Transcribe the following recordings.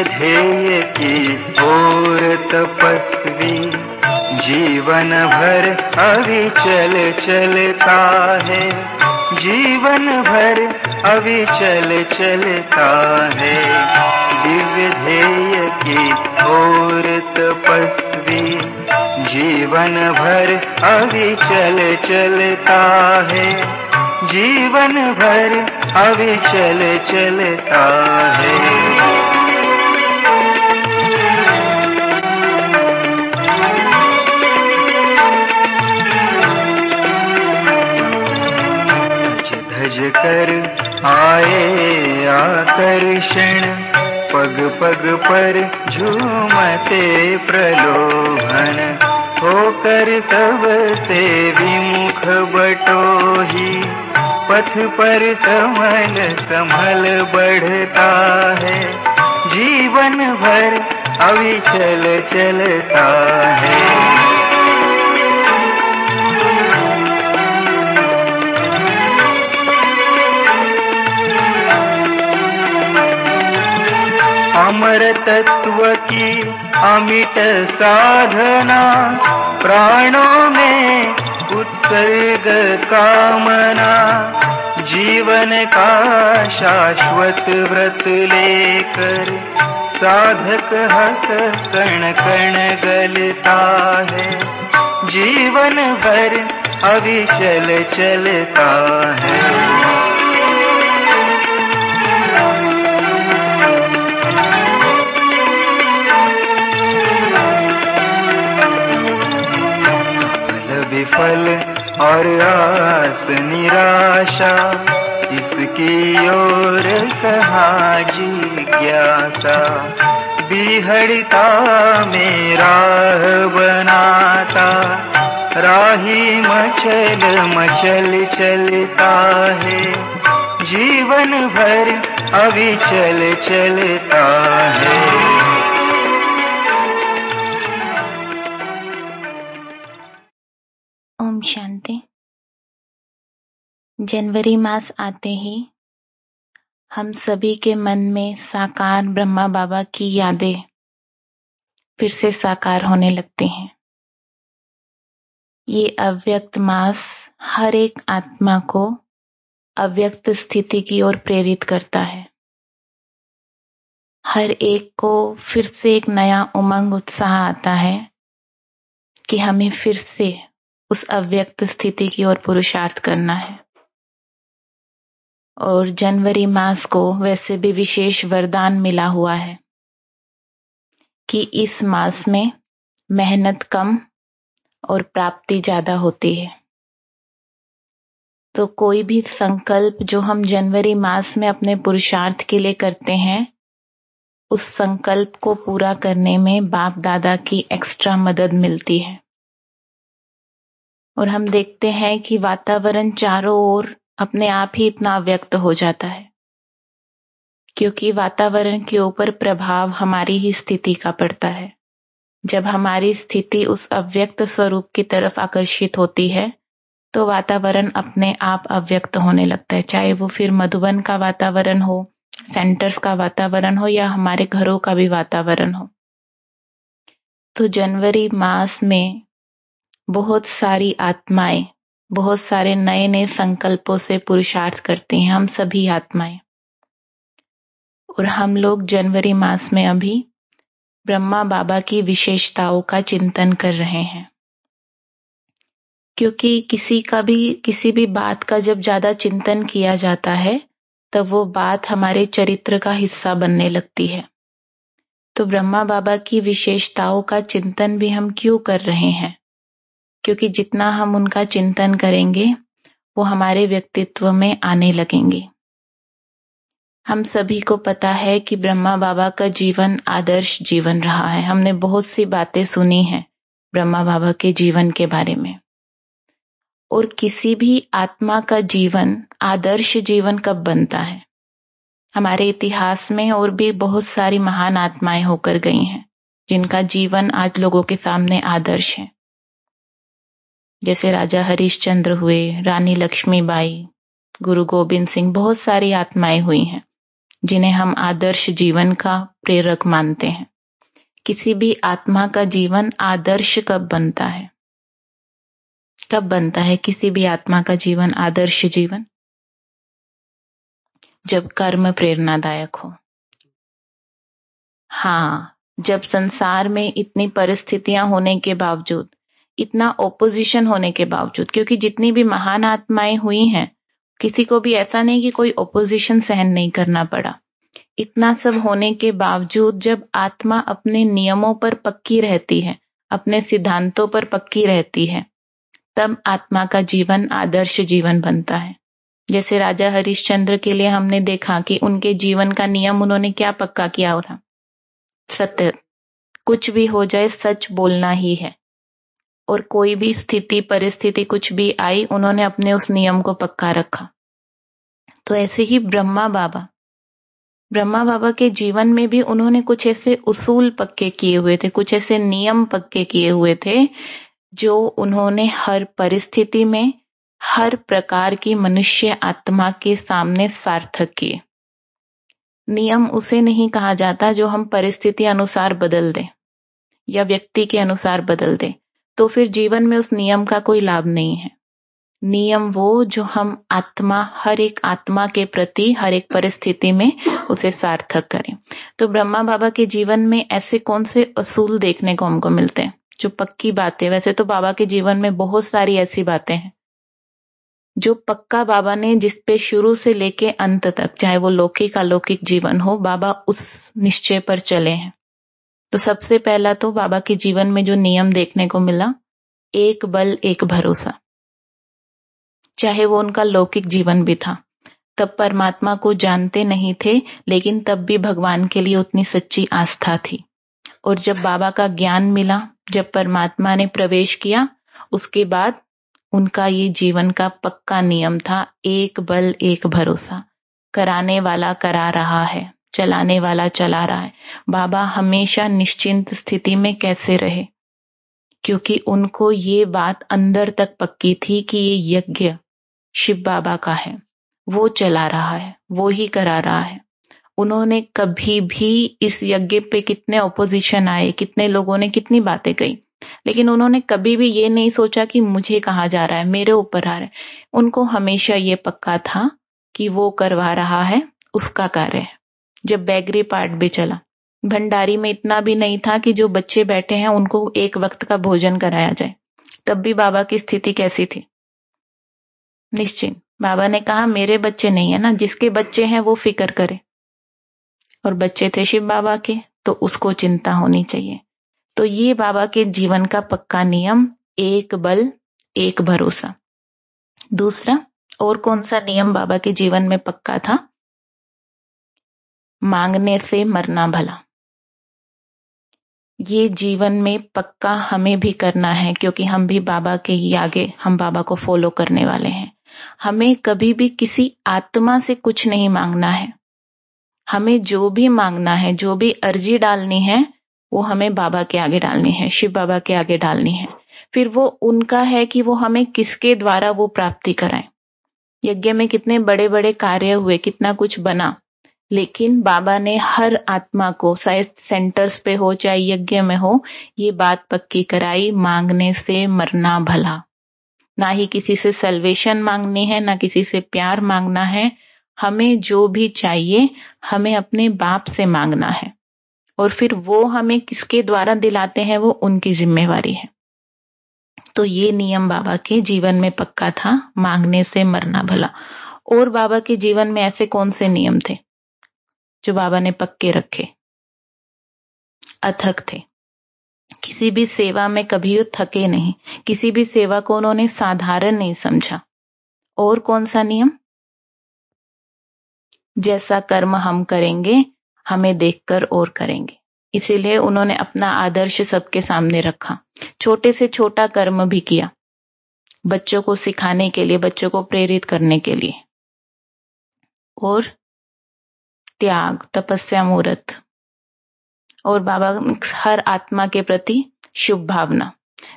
दिव्य ध्येय की ओर तपस्वी जीवन भर अविचल चलता है, जीवन भर अविचल चलता है। दिव्य ध्येय की ओर तपस्वी जीवन भर अविचल चलता है, जीवन भर अविचल चलता है। धज कर आए आकर्षण, पग पग पर झूमते प्रलोभन, होकर तब से विमुख बटोही, पथ पर संभल संभल बढ़ता है, जीवन भर अविचल चलता है। अमर तत्व की अमिट साधना, प्राणों में उत्सर्ग कामना, जीवन का शाश्वत व्रत लेकर साधक हंस कण कण गलता है, जीवन भर अविचल चलता है। विफल और आस निराशा, इसकी ओर कहाँ जिज्ञासा, बिहड़ता में राह बनाता, राही मचल मचल चलता है, जीवन भर अविचल चलता है। ओम शांति। जनवरी मास आते ही हम सभी के मन में साकार ब्रह्मा बाबा की यादें फिर से साकार होने लगती हैं। ये अव्यक्त मास हर एक आत्मा को अव्यक्त स्थिति की ओर प्रेरित करता है। हर एक को फिर से एक नया उमंग उत्साह आता है कि हमें फिर से उस अव्यक्त स्थिति की ओर पुरुषार्थ करना है। और जनवरी मास को वैसे भी विशेष वरदान मिला हुआ है कि इस मास में मेहनत कम और प्राप्ति ज्यादा होती है। तो कोई भी संकल्प जो हम जनवरी मास में अपने पुरुषार्थ के लिए करते हैं, उस संकल्प को पूरा करने में बाप दादा की एक्स्ट्रा मदद मिलती है। और हम देखते हैं कि वातावरण चारों ओर अपने आप ही इतना अव्यक्त हो जाता है, क्योंकि वातावरण के ऊपर प्रभाव हमारी ही स्थिति का पड़ता है। जब हमारी स्थिति उस अव्यक्त स्वरूप की तरफ आकर्षित होती है, तो वातावरण अपने आप अव्यक्त होने लगता है, चाहे वो फिर मधुबन का वातावरण हो, सेंटर्स का वातावरण हो या हमारे घरों का भी वातावरण हो। तो जनवरी मास में बहुत सारी आत्माएं बहुत सारे नए नए संकल्पों से पुरुषार्थ करती हैं, हम सभी आत्माएं। और हम लोग जनवरी मास में अभी ब्रह्मा बाबा की विशेषताओं का चिंतन कर रहे हैं, क्योंकि किसी भी बात का जब ज्यादा चिंतन किया जाता है, तब वो बात हमारे चरित्र का हिस्सा बनने लगती है। तो ब्रह्मा बाबा की विशेषताओं का चिंतन भी हम क्यों कर रहे हैं? क्योंकि जितना हम उनका चिंतन करेंगे, वो हमारे व्यक्तित्व में आने लगेंगे। हम सभी को पता है कि ब्रह्मा बाबा का जीवन आदर्श जीवन रहा है। हमने बहुत सी बातें सुनी हैं ब्रह्मा बाबा के जीवन के बारे में। और किसी भी आत्मा का जीवन आदर्श जीवन कब बनता है? हमारे इतिहास में और भी बहुत सारी महान आत्माएं होकर गई हैं, जिनका जीवन आज लोगों के सामने आदर्श है। जैसे राजा हरिश्चंद्र हुए, रानी लक्ष्मीबाई, गुरु गोविंद सिंह, बहुत सारी आत्माएं हुई हैं जिन्हें हम आदर्श जीवन का प्रेरक मानते हैं। किसी भी आत्मा का जीवन आदर्श कब बनता है? कब बनता है किसी भी आत्मा का जीवन आदर्श जीवन? जब कर्म प्रेरणादायक हो। हाँ, जब संसार में इतनी परिस्थितियां होने के बावजूद, इतना ओपोजिशन होने के बावजूद, क्योंकि जितनी भी महान आत्माएं हुई हैं, किसी को भी ऐसा नहीं कि कोई ओपोजिशन सहन नहीं करना पड़ा। इतना सब होने के बावजूद जब आत्मा अपने नियमों पर पक्की रहती है, अपने सिद्धांतों पर पक्की रहती है, तब आत्मा का जीवन आदर्श जीवन बनता है। जैसे राजा हरिश्चंद्र के लिए हमने देखा कि उनके जीवन का नियम उन्होंने क्या पक्का किया था? सत्य। कुछ भी हो जाए सच बोलना ही है, और कोई भी स्थिति परिस्थिति कुछ भी आई, उन्होंने अपने उस नियम को पक्का रखा। तो ऐसे ही ब्रह्मा बाबा के जीवन में भी उन्होंने कुछ ऐसे उसूल पक्के किए हुए थे, कुछ ऐसे नियम पक्के किए हुए थे जो उन्होंने हर परिस्थिति में हर प्रकार की मनुष्य आत्मा के सामने सार्थक किए। नियम उसे नहीं कहा जाता जो हम परिस्थिति अनुसार बदल दें या व्यक्ति के अनुसार बदल दें, तो फिर जीवन में उस नियम का कोई लाभ नहीं है। नियम वो जो हम आत्मा, हर एक आत्मा के प्रति हर एक परिस्थिति में उसे सार्थक करें। तो ब्रह्मा बाबा के जीवन में ऐसे कौन से असूल देखने को हमको मिलते हैं जो पक्की बातें? वैसे तो बाबा के जीवन में बहुत सारी ऐसी बातें हैं जो पक्का बाबा ने, जिस पे शुरू से लेके अंत तक, चाहे वो लौकिक अलौकिक जीवन हो, बाबा उस निश्चय पर चले हैं। तो सबसे पहला तो बाबा के जीवन में जो नियम देखने को मिला, एक बल एक भरोसा। चाहे वो उनका लौकिक जीवन भी था, तब परमात्मा को जानते नहीं थे, लेकिन तब भी भगवान के लिए उतनी सच्ची आस्था थी। और जब बाबा का ज्ञान मिला, जब परमात्मा ने प्रवेश किया, उसके बाद उनका ये जीवन का पक्का नियम था, एक बल एक भरोसा। कराने वाला करा रहा है, चलाने वाला चला रहा है। बाबा हमेशा निश्चिंत स्थिति में कैसे रहे, क्योंकि उनको ये बात अंदर तक पक्की थी कि ये यज्ञ शिव बाबा का है, वो चला रहा है, वो ही करा रहा है। उन्होंने कभी भी इस यज्ञ पे कितने ऑपोजिशन आए, कितने लोगों ने कितनी बातें कही, लेकिन उन्होंने कभी भी ये नहीं सोचा कि मुझे कहा जा रहा है, मेरे ऊपर आ रहा है। उनको हमेशा ये पक्का था कि वो करवा रहा है, उसका कार्य है। जब बैगरी पार्ट भी चला, भंडारी में इतना भी नहीं था कि जो बच्चे बैठे हैं उनको एक वक्त का भोजन कराया जाए, तब भी बाबा की स्थिति कैसी थी? निश्चिंत। बाबा ने कहा मेरे बच्चे नहीं है ना, जिसके बच्चे हैं वो फिक्र करे, और बच्चे थे शिव बाबा के, तो उसको चिंता होनी चाहिए। तो ये बाबा के जीवन का पक्का नियम, एक बल एक भरोसा। दूसरा, और कौन सा नियम बाबा के जीवन में पक्का था? मांगने से मरना भला। ये जीवन में पक्का हमें भी करना है, क्योंकि हम भी बाबा के ही आगे, हम बाबा को फॉलो करने वाले हैं। हमें कभी भी किसी आत्मा से कुछ नहीं मांगना है। हमें जो भी मांगना है, जो भी अर्जी डालनी है, वो हमें बाबा के आगे डालनी है, शिव बाबा के आगे डालनी है। फिर वो उनका है कि वो हमें किसके द्वारा वो प्राप्ति कराएं। यज्ञ में कितने बड़े बड़े कार्य हुए, कितना कुछ बना, लेकिन बाबा ने हर आत्मा को, चाहे सेंटर्स पे हो चाहे यज्ञ में हो, ये बात पक्की कराई, मांगने से मरना भला। ना ही किसी से सल्वेशन मांगनी है, ना किसी से प्यार मांगना है। हमें जो भी चाहिए हमें अपने बाप से मांगना है, और फिर वो हमें किसके द्वारा दिलाते हैं वो उनकी जिम्मेवारी है। तो ये नियम बाबा के जीवन में पक्का था, मांगने से मरना भला। और बाबा के जीवन में ऐसे कौन से नियम थे जो बाबा ने पक्के रखे? अथक थे। किसी भी सेवा में कभी थके नहीं, किसी भी सेवा को उन्होंने साधारण नहीं समझा। और कौन सा नियम? जैसा कर्म हम करेंगे हमें देखकर और करेंगे। इसीलिए उन्होंने अपना आदर्श सबके सामने रखा। छोटे से छोटा कर्म भी किया, बच्चों को सिखाने के लिए, बच्चों को प्रेरित करने के लिए। और त्याग, तपस्या, मूर्त। और बाबा हर आत्मा के प्रति शुभ भावना,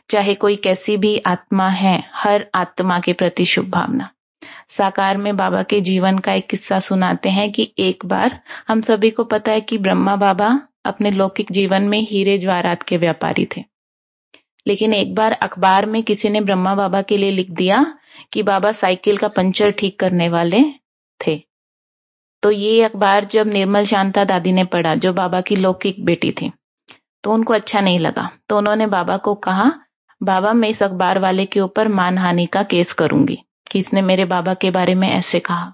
चाहे कोई कैसी भी आत्मा है, हर आत्मा के प्रति शुभ भावना। साकार में बाबा के जीवन का एक किस्सा सुनाते हैं कि एक बार, हम सभी को पता है कि ब्रह्मा बाबा अपने लौकिक जीवन में हीरे जवाहरात के व्यापारी थे, लेकिन एक बार अखबार में किसी ने ब्रह्मा बाबा के लिए लिख दिया कि बाबा साइकिल का पंचर ठीक करने वाले थे। तो ये अखबार जब निर्मल शांता दादी ने पढ़ा, जो बाबा की लौकिक बेटी थी, तो उनको अच्छा नहीं लगा। तो उन्होंने बाबा को कहा, बाबा मैं इस अखबार वाले के ऊपर मानहानि का केस करूंगी कि इसने मेरे बाबा के बारे में ऐसे कहा।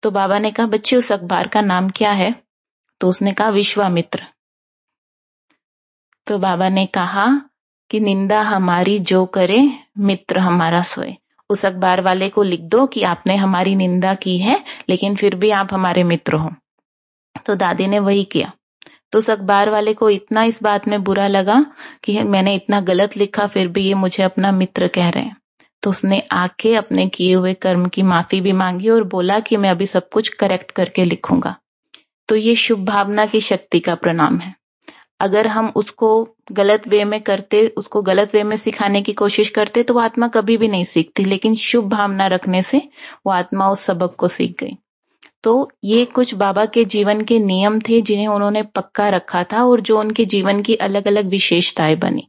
तो बाबा ने कहा, बच्चे उस अखबार का नाम क्या है? तो उसने कहा, विश्वामित्र। तो बाबा ने कहा कि निंदा हमारी जो करे, मित्र हमारा सोए। उस अखबार वाले को लिख दो कि आपने हमारी निंदा की है, लेकिन फिर भी आप हमारे मित्र हो। तो दादी ने वही किया। तो उस अखबार वाले को इतना इस बात में बुरा लगा कि मैंने इतना गलत लिखा, फिर भी ये मुझे अपना मित्र कह रहे हैं। तो उसने आके अपने किए हुए कर्म की माफी भी मांगी और बोला कि मैं अभी सब कुछ करेक्ट करके लिखूंगा। तो ये शुभ भावना की शक्ति का प्रणाम है। अगर हम उसको गलत वे में करते, उसको गलत वे में सिखाने की कोशिश करते, तो वो आत्मा कभी भी नहीं सीखती। लेकिन शुभ भावना रखने से वो आत्मा उस सबक को सीख गई। तो ये कुछ बाबा के जीवन के नियम थे जिन्हें उन्होंने पक्का रखा था और जो उनके जीवन की अलग अलग विशेषताएं बनी।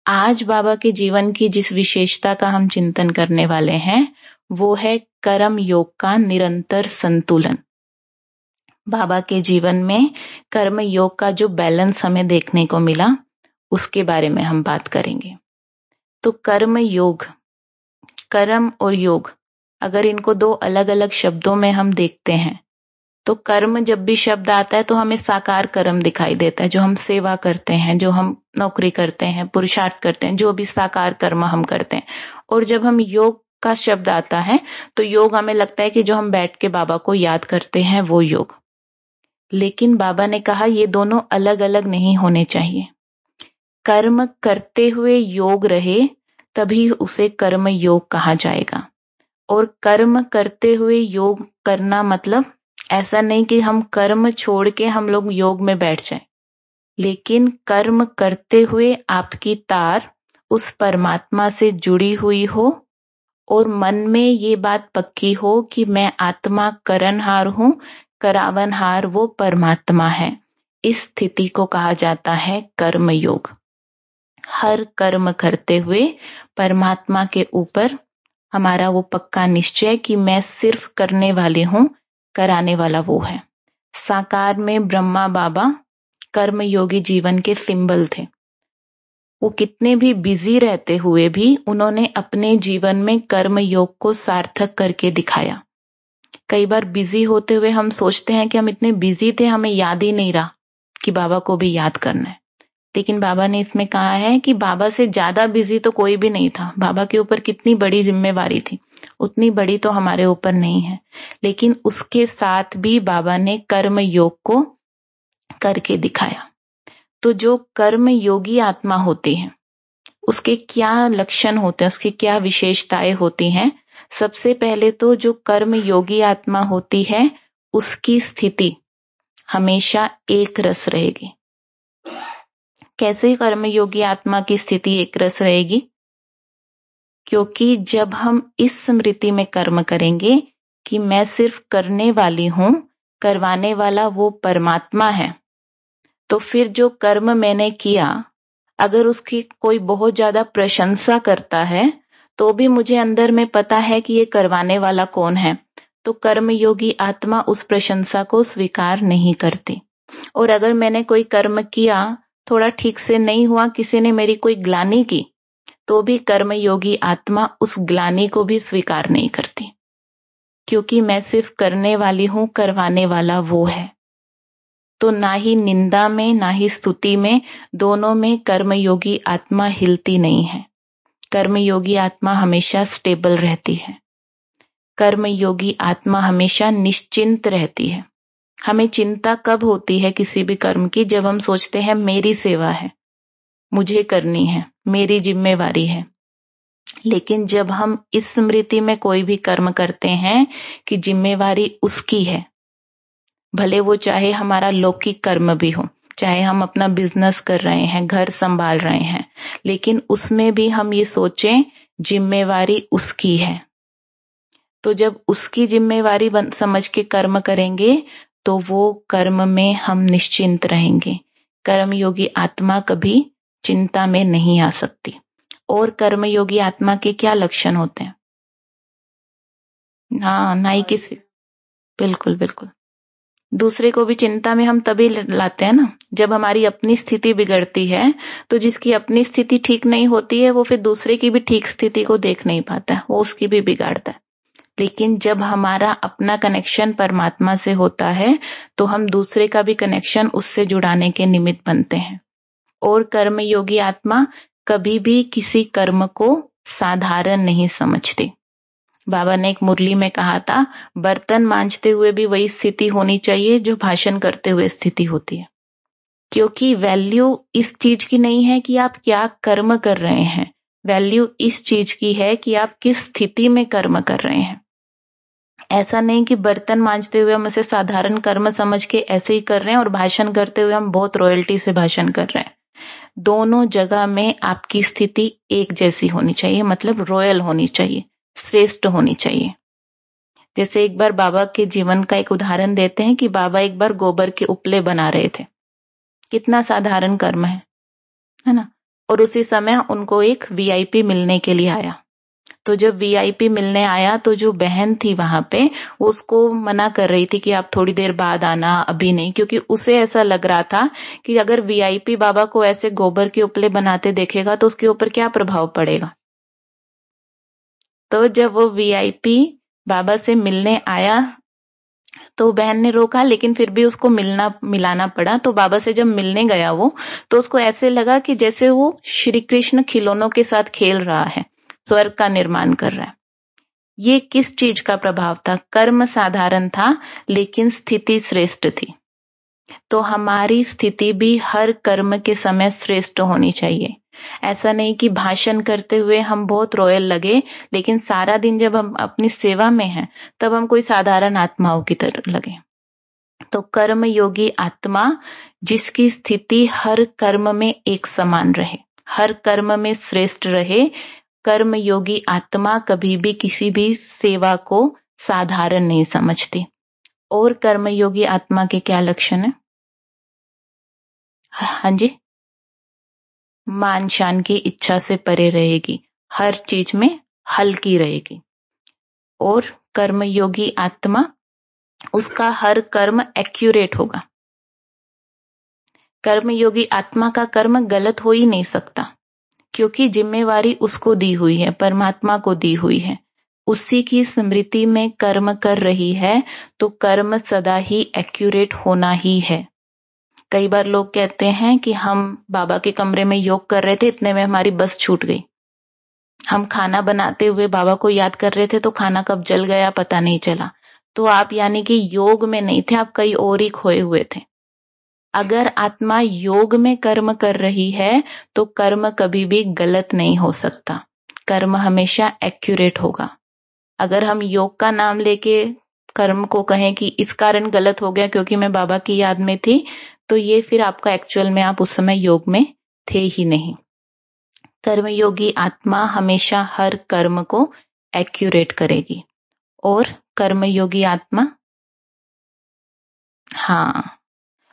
आज बाबा के जीवन की जिस विशेषता का हम चिंतन करने वाले हैं, वो है कर्म योग का निरंतर संतुलन। बाबा के जीवन में कर्म योग का जो बैलेंस हमें देखने को मिला, उसके बारे में हम बात करेंगे। तो कर्म योग, कर्म और योग, अगर इनको दो अलग अलग शब्दों में हम देखते हैं, तो कर्म जब भी शब्द आता है तो हमें साकार कर्म दिखाई देता है, जो हम सेवा करते हैं, जो हम नौकरी करते हैं, पुरुषार्थ करते हैं, जो भी साकार कर्म हम करते हैं। और जब हम योग का शब्द आता है तो योग हमें लगता है कि जो हम बैठ के बाबा को याद करते हैं वो योग। लेकिन बाबा ने कहा ये दोनों अलग अलग नहीं होने चाहिए। कर्म करते हुए योग रहे तभी उसे कर्म योग कहा जाएगा। और कर्म करते हुए योग करना मतलब ऐसा नहीं कि हम कर्म छोड़ के हम लोग योग में बैठ जाएं, लेकिन कर्म करते हुए आपकी तार उस परमात्मा से जुड़ी हुई हो और मन में ये बात पक्की हो कि मैं आत्मा करनहार हूं, करावनहार वो परमात्मा है। इस स्थिति को कहा जाता है कर्म योग। हर कर्म करते हुए परमात्मा के ऊपर हमारा वो पक्का निश्चय कि मैं सिर्फ करने वाली हूं, कराने वाला वो है। साकार में ब्रह्मा बाबा कर्म योगी जीवन के सिंबल थे। वो कितने भी बिजी रहते हुए भी उन्होंने अपने जीवन में कर्म योग को सार्थक करके दिखाया। कई बार बिजी होते हुए हम सोचते हैं कि हम इतने बिजी थे, हमें याद ही नहीं रहा कि बाबा को भी याद करना है। लेकिन बाबा ने इसमें कहा है कि बाबा से ज्यादा बिजी तो कोई भी नहीं था। बाबा के ऊपर कितनी बड़ी जिम्मेवारी थी, उतनी बड़ी तो हमारे ऊपर नहीं है। लेकिन उसके साथ भी बाबा ने कर्म योग को करके दिखाया। तो जो कर्म योगी आत्मा होती है, उसके क्या लक्षण होते हैं, उसकी क्या विशेषताएं होती हैं? सबसे पहले तो जो कर्म योगी आत्मा होती है, उसकी स्थिति हमेशा एक रस रहेगी। कैसे कर्मयोगी आत्मा की स्थिति एक रस रहेगी? क्योंकि जब हम इस स्मृति में कर्म करेंगे कि मैं सिर्फ करने वाली हूं, करवाने वाला वो परमात्मा है, तो फिर जो कर्म मैंने किया, अगर उसकी कोई बहुत ज्यादा प्रशंसा करता है तो भी मुझे अंदर में पता है कि ये करवाने वाला कौन है। तो कर्मयोगी आत्मा उस प्रशंसा को स्वीकार नहीं करती। और अगर मैंने कोई कर्म किया, थोड़ा ठीक से नहीं हुआ, किसी ने मेरी कोई ग्लानि की, तो भी कर्मयोगी आत्मा उस ग्लानि को भी स्वीकार नहीं करती, क्योंकि मैं सिर्फ करने वाली हूं, करवाने वाला वो है। तो ना ही निंदा में ना ही स्तुति में, दोनों में कर्मयोगी आत्मा हिलती नहीं है। कर्मयोगी आत्मा हमेशा स्टेबल रहती है। कर्मयोगी आत्मा हमेशा निश्चिंत रहती है। हमें चिंता कब होती है किसी भी कर्म की? जब हम सोचते हैं मेरी सेवा है, मुझे करनी है, मेरी जिम्मेवारी है। लेकिन जब हम इस स्मृति में कोई भी कर्म करते हैं कि जिम्मेवारी उसकी है, भले वो चाहे हमारा लौकिक कर्म भी हो, चाहे हम अपना बिजनेस कर रहे हैं, घर संभाल रहे हैं, लेकिन उसमें भी हम ये सोचें जिम्मेवारी उसकी है। तो जब उसकी जिम्मेवारी समझ के कर्म करेंगे तो वो कर्म में हम निश्चिंत रहेंगे। कर्मयोगी आत्मा कभी चिंता में नहीं आ सकती। और कर्मयोगी आत्मा के क्या लक्षण होते हैं? हाँ, ना ही किसी, बिल्कुल बिल्कुल, दूसरे को भी चिंता में हम तभी लाते हैं ना जब हमारी अपनी स्थिति बिगड़ती है। तो जिसकी अपनी स्थिति ठीक नहीं होती है वो फिर दूसरे की भी ठीक स्थिति को देख नहीं पाता है, वो उसकी भी बिगाड़ता है। लेकिन जब हमारा अपना कनेक्शन परमात्मा से होता है तो हम दूसरे का भी कनेक्शन उससे जुड़ाने के निमित्त बनते हैं। और कर्मयोगी आत्मा कभी भी किसी कर्म को साधारण नहीं समझती। बाबा ने एक मुरली में कहा था, बर्तन मांजते हुए भी वही स्थिति होनी चाहिए जो भाषण करते हुए स्थिति होती है। क्योंकि वैल्यू इस चीज की नहीं है कि आप क्या कर्म कर रहे हैं, वैल्यू इस चीज की है कि आप किस स्थिति में कर्म कर रहे हैं। ऐसा नहीं कि बर्तन मांजते हुए हम उसे साधारण कर्म समझ के ऐसे ही कर रहे हैं और भाषण करते हुए हम बहुत रॉयल्टी से भाषण कर रहे हैं। दोनों जगह में आपकी स्थिति एक जैसी होनी चाहिए, मतलब रॉयल होनी चाहिए, श्रेष्ठ होनी चाहिए। जैसे एक बार बाबा के जीवन का एक उदाहरण देते हैं कि बाबा एक बार गोबर के उपले बना रहे थे। कितना साधारण कर्म है ना। और उसी समय उनको एक वीआईपी मिलने के लिए आया। तो जब वीआईपी मिलने आया तो जो बहन थी वहां पे वो उसको मना कर रही थी कि आप थोड़ी देर बाद आना, अभी नहीं, क्योंकि उसे ऐसा लग रहा था कि अगर वीआईपी बाबा को ऐसे गोबर के उपले बनाते देखेगा तो उसके ऊपर क्या प्रभाव पड़ेगा। तो जब वो वीआईपी बाबा से मिलने आया तो बहन ने रोका, लेकिन फिर भी उसको मिलाना पड़ा। तो बाबा से जब मिलने गया वो, तो उसको ऐसे लगा कि जैसे वो श्री कृष्ण खिलौनों के साथ खेल रहा है, स्वर्ग का निर्माण कर रहा है। ये किस चीज का प्रभाव था? कर्म साधारण था लेकिन स्थिति श्रेष्ठ थी। तो हमारी स्थिति भी हर कर्म के समय श्रेष्ठ होनी चाहिए। ऐसा नहीं कि भाषण करते हुए हम बहुत रॉयल लगे लेकिन सारा दिन जब हम अपनी सेवा में हैं तब हम कोई साधारण आत्माओं की तरह लगे। तो कर्म योगी आत्मा जिसकी स्थिति हर कर्म में एक समान रहे, हर कर्म में श्रेष्ठ रहे, कर्म योगी आत्मा कभी भी किसी भी सेवा को साधारण नहीं समझती। और कर्मयोगी आत्मा के क्या लक्षण है? हाँ जी, मान शान की इच्छा से परे रहेगी, हर चीज में हल्की रहेगी। और कर्मयोगी आत्मा, उसका हर कर्म एक्यूरेट होगा। कर्मयोगी आत्मा का कर्म गलत हो ही नहीं सकता क्योंकि जिम्मेवारी उसको दी हुई है, परमात्मा को दी हुई है। उसी की स्मृति में कर्म कर रही है तो कर्म सदा ही एक्यूरेट होना ही है। कई बार लोग कहते हैं कि हम बाबा के कमरे में योग कर रहे थे, इतने में हमारी बस छूट गई। हम खाना बनाते हुए बाबा को याद कर रहे थे तो खाना कब जल गया पता नहीं चला। तो आप यानी कि योग में नहीं थे, आप कहीं और ही खोए हुए थे। अगर आत्मा योग में कर्म कर रही है तो कर्म कभी भी गलत नहीं हो सकता, कर्म हमेशा एक्यूरेट होगा। अगर हम योग का नाम लेके कर्म को कहें कि इस कारण गलत हो गया क्योंकि मैं बाबा की याद में थी, तो ये फिर आपका एक्चुअल में आप उस समय योग में थे ही नहीं। कर्मयोगी आत्मा हमेशा हर कर्म को एक्यूरेट करेगी। और कर्मयोगी आत्मा, हाँ,